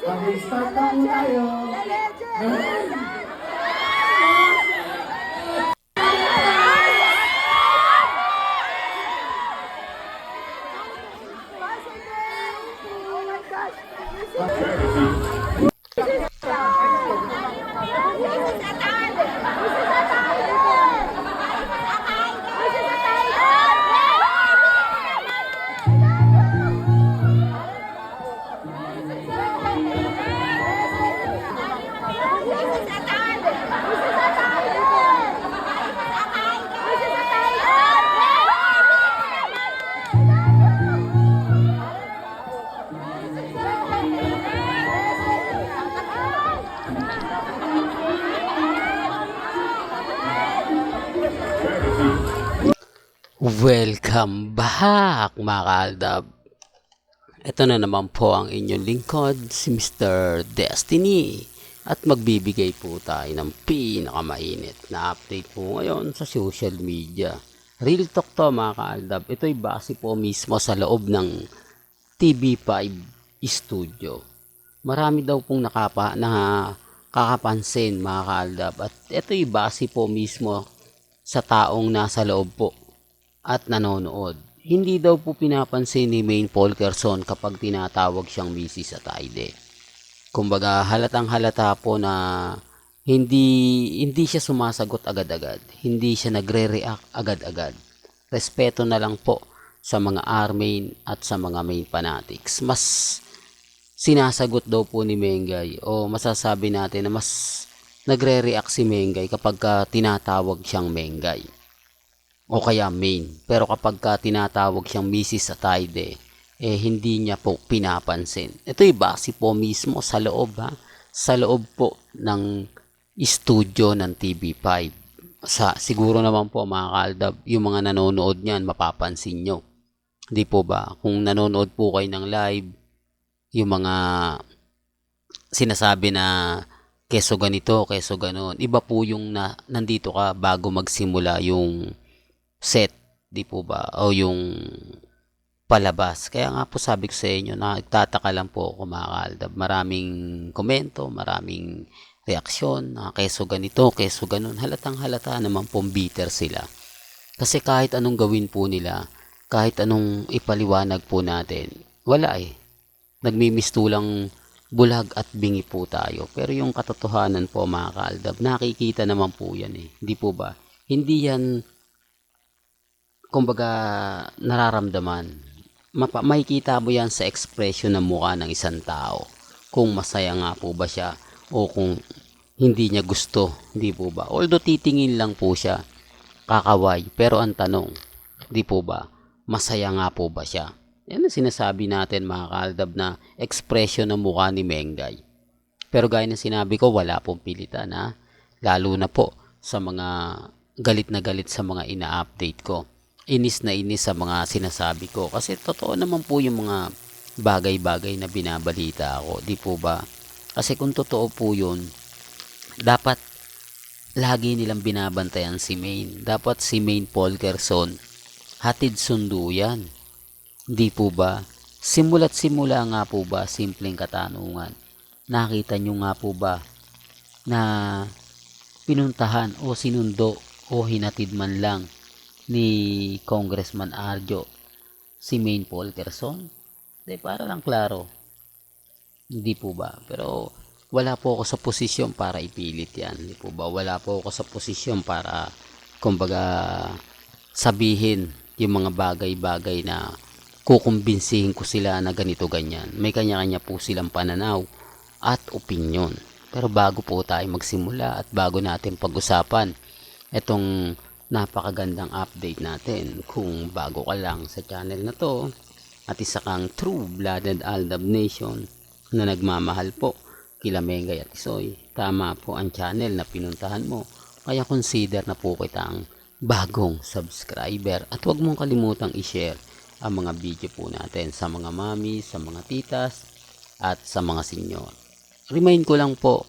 Mag-start na po tayo. Welcome back mga kaaldab. Ito na naman po ang inyong lingkod, si Mr. Destiny. At magbibigay po tayo ng pinakamainit na update po ngayon sa social media. Real talk to mga kaaldab. Ito'y base po mismo sa loob ng TV5 studio. Marami daw pong nakakapansin mga kaaldab. At ito'y base po mismo sa taong nasa loob po at nanonood. Hindi daw po pinapansin ni Maine Polkerson kapag tinatawag siyang Mrs. at Aide. Kumbaga halatang halata po na hindi siya sumasagot agad-agad. Hindi siya nagre-react agad-agad. Respeto na lang po sa mga R-Main at sa mga main fanatics. Mas sinasagot daw po ni Mengay o masasabi natin na mas nagre-react si Mengay kapag tinatawag siyang Mengay o kaya main. Pero kapag tinatawag siyang Mrs. Ataide, hindi niya po pinapansin. Ito'y base po mismo sa loob sa loob po ng studio ng TV5. Siguro naman po mga kaaldab, yung mga nanonood niyan mapapansin nyo. Di po ba? Kung nanonood po kayo ng live, yung mga sinasabi na keso ganito, keso ganon. Iba po yung nandito ka bago magsimula yung set, di po ba? O yung palabas. Kaya nga po sabi ko sa inyo, nagtataka lang po ako mga kaaldab. Maraming komento, maraming reaksyon, keso ganito, keso ganon. Halatang halata naman pong bitter sila. Kasi kahit anong gawin po nila, kahit anong ipaliwanag po natin, wala nagmimistulang bulag at bingi po tayo. Pero yung katotohanan po mga kaaldab, nakikita naman po yan Hindi po ba? Hindi yan kumbaga nararamdaman. Makikita mo yan sa expression ng mukha ng isang tao. Kung masaya nga po ba siya o kung hindi niya gusto, hindi po ba? Although titingin lang po siya, kakaway, pero ang tanong, hindi po ba, masaya nga po ba siya? Yan ang sinasabi natin mga kaaldab na expression ng mukha ni Mengay. Pero gaya ng sinabi ko, wala pong pilitan lalo na po sa mga galit na galit sa mga ina-update ko. Inis na inis sa mga sinasabi ko kasi totoo naman po yung mga bagay-bagay na binabalita ako, di po ba? Kasi kung totoo po yun, dapat lagi nilang binabantayan si Maine. Dapat si Maine Polkerson hatid sundo yan, di po ba? Simula't simula nga po ba, simpleng katanungan, nakita nyo nga po ba na pinuntahan o sinundo o hinatid man lang ni Congressman Arjo si Maine Polkerson? Para lang klaro, hindi po ba? Pero wala po ako sa posisyon para ipilit yan, hindi po ba? Wala po ako sa posisyon para kumbaga sabihin yung mga bagay-bagay na kukumbinsihin ko sila na ganito ganyan. May kanya-kanya po silang pananaw at opinyon. Pero bago po tayo magsimula at bago natin pag-usapan itong napakagandang update natin, kung bago ka lang sa channel na to at isa kang true-blooded Aldab Nation na nagmamahal po kila Mengay at Isoy, tama po ang channel na pinuntahan mo. Kaya consider na po kitang bagong subscriber at huwag mong kalimutang i-share ang mga video po natin sa mga mami, sa mga titas at sa mga senyor. Remind ko lang po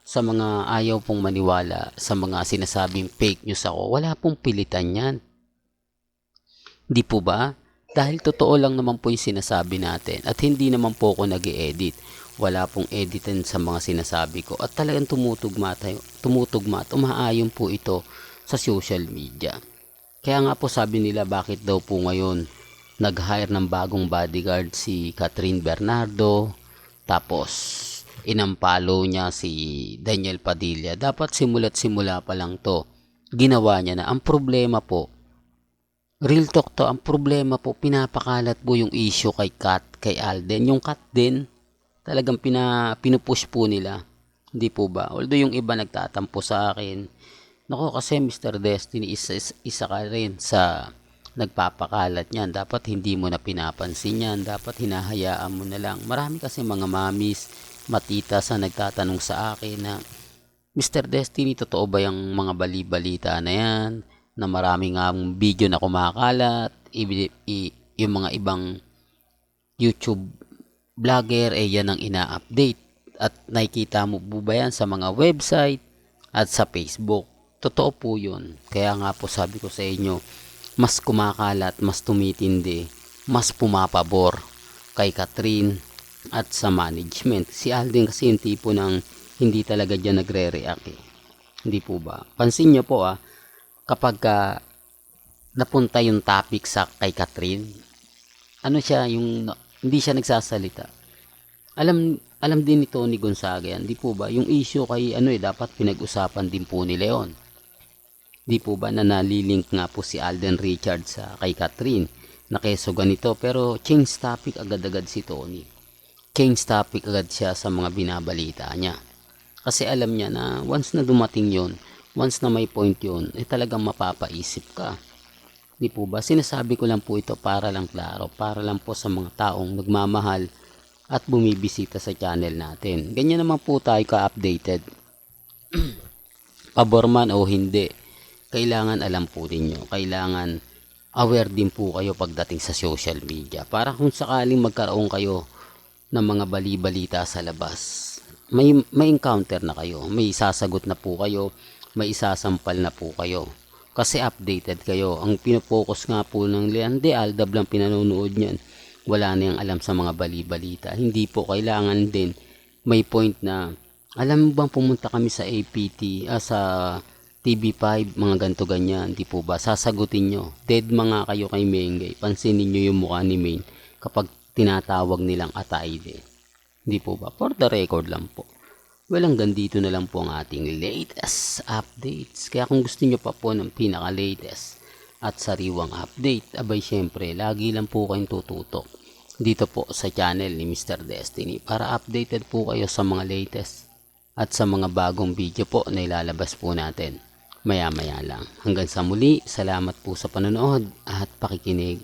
sa mga ayaw pong maniwala sa mga sinasabing fake news ako, wala pong pilitan yan. Di po ba? Dahil totoo lang naman po yung sinasabi natin at hindi naman po ako nag-i-edit. wala pong editin sa mga sinasabi ko at talagang tumutugma at umaayon po ito sa social media. Kaya nga po sabi nila bakit daw po ngayon nag-hire ng bagong bodyguard si Catherine Bernardo, tapos inampalo niya si Daniel Padilla. Dapat simula't simula pa lang to, ginawa niya na. Ang problema po, real talk to, ang problema po, pinapakalat po yung issue kay kay Alden. Yung Kat din, talagang pinupush po nila. Hindi po ba? Although yung iba nagtatampo sa akin, nako kasi Mr. Destiny, isa ka rin sa nagpapakalat niyan. Dapat hindi mo na pinapansin yan. Dapat hinahayaan mo na lang. Marami kasi mga mamis, matita sa nagtatanong sa akin na, Mr. Destiny, totoo ba yung mga bali-balita na yan? Na marami nga video na kumakalat, yung mga ibang YouTube vlogger, yan ang ina-update. At nakikita mo po ba yan sa mga website at sa Facebook? Totoo po yun. Kaya nga po sabi ko sa inyo, mas kumakalat, mas tumitindi, mas pumapabor kay Catherine at sa management. Si Alden kasi yung tipo ng hindi talaga dyan nagre-react eh. Hindi po ba? Pansin nyo po kapag napunta yung topic sa kay Catherine, ano siya, yung hindi siya nagsasalita. Alam din ni Tony Gonzaga yan, di po ba? Yung issue kay dapat pinag-usapan din po ni Leon. Di po ba na nalilink nga po si Alden Richards sa kay Catherine na keso ganito, pero change topic agad-agad si Tony. Change topic agad siya sa mga binabalita niya. Kasi alam niya na once na dumating yon, once na may point yon, talagang mapapaisip ka. Di po ba? Sinasabi ko lang po ito para lang klaro, para lang po sa mga taong nagmamahal at bumibisita sa channel natin. Ganyan naman po tayo ka-updated. Pabor man o hindi, kailangan alam po ninyo, kailangan aware din po kayo pagdating sa social media. Para kung sakaling magkaroon kayo ng mga bali-balita sa labas, may encounter na kayo, may isasagot na po kayo, may isasampal na po kayo. Kasi updated kayo. Ang pinopokus nga po ng Leon de Aldab lang pinanonood niyan. Wala na yung alam sa mga bali-balita. Hindi po kailangan din may point na, alam mo bang pumunta kami sa APT, sa TV5, mga ganto ganyan. Di po ba? Sasagutin nyo. Dead mga kayo kay Mengay. Pansinin nyo yung mukha ni Main kapag tinatawag nilang Ataide. Di po ba? For the record lang po. Well, hanggang dito na lang po ang ating latest updates. Kaya kung gusto nyo pa po ng pinaka-latest at sariwang update, abay syempre, lagi lang po kayong tututok dito po sa channel ni Mr. Destiny para updated po kayo sa mga latest at sa mga bagong video po na ilalabas po natin maya-maya lang. Hanggang sa muli, salamat po sa panonood at pakikinig.